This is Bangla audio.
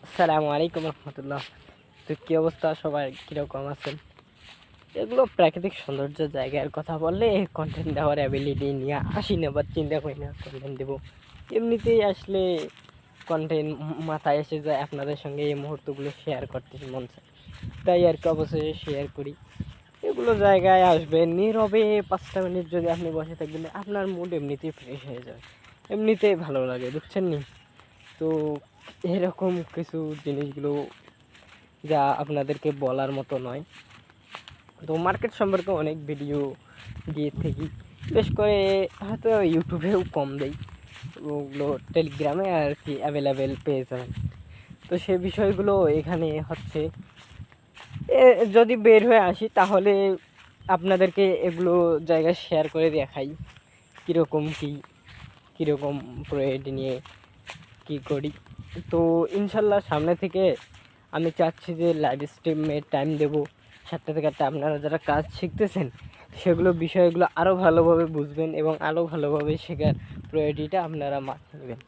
আসসালামু আলাইকুম রহমতুল্লাহ। তো কী অবস্থা, সবাই কীরকম আছেন? এগুলো প্রাকৃতিক সৌন্দর্যের জায়গার কথা বললে কন্টেন্ট দেওয়ার অ্যাবিলিটি নিয়ে আসি না, বা চিন্তা করি না কন্টেন্ট দেবো। এমনিতেই আসলে কন্টেন্ট মাথায় এসে যায়, আপনাদের সঙ্গে এই মুহূর্তগুলো শেয়ার করতে মন চায়, তাই আর কি অবশ্যই শেয়ার করি। এগুলো জায়গায় আসবেন নীরবে 5টা মিনিট যদি আপনি বসে থাকবেন, আপনার মুড এমনিতেই ফ্রেশ হয়ে যাবে, এমনিতেই ভালো লাগে, বুঝছেন নি? তো এরকম কিছু জিনিসগুলো যা আপনাদেরকে বলার মতো নয়। তো মার্কেট সম্পর্কে অনেক ভিডিও দিয়ে থাকি, বেশ করে হয়তো ইউটিউবেও কম দেই, ওগুলো টেলিগ্রামে আর কি অ্যাভেলেবেল পেয়ে যাবেন। তো সে বিষয়গুলো এখানে হচ্ছে যদি বের হয়ে আসি তাহলে আপনাদেরকে এগুলো জায়গায় শেয়ার করে দেখাই কীরকম কীরকম প্রয়েড নিয়ে কী করি। তো ইনশাল্লাহ সামনে থেকে আমি চাচ্ছি যে লাইভ স্ট্রিমে টাইম দেবো 7টা থেকে 8টা। আপনারা যারা কাজ শিখতেছেন সেগুলো বিষয়গুলো আরও ভালোভাবে বুঝবেন এবং আরও ভালোভাবে শেখার প্রায়োরিটিটা আপনারা মাথায় নেবেন।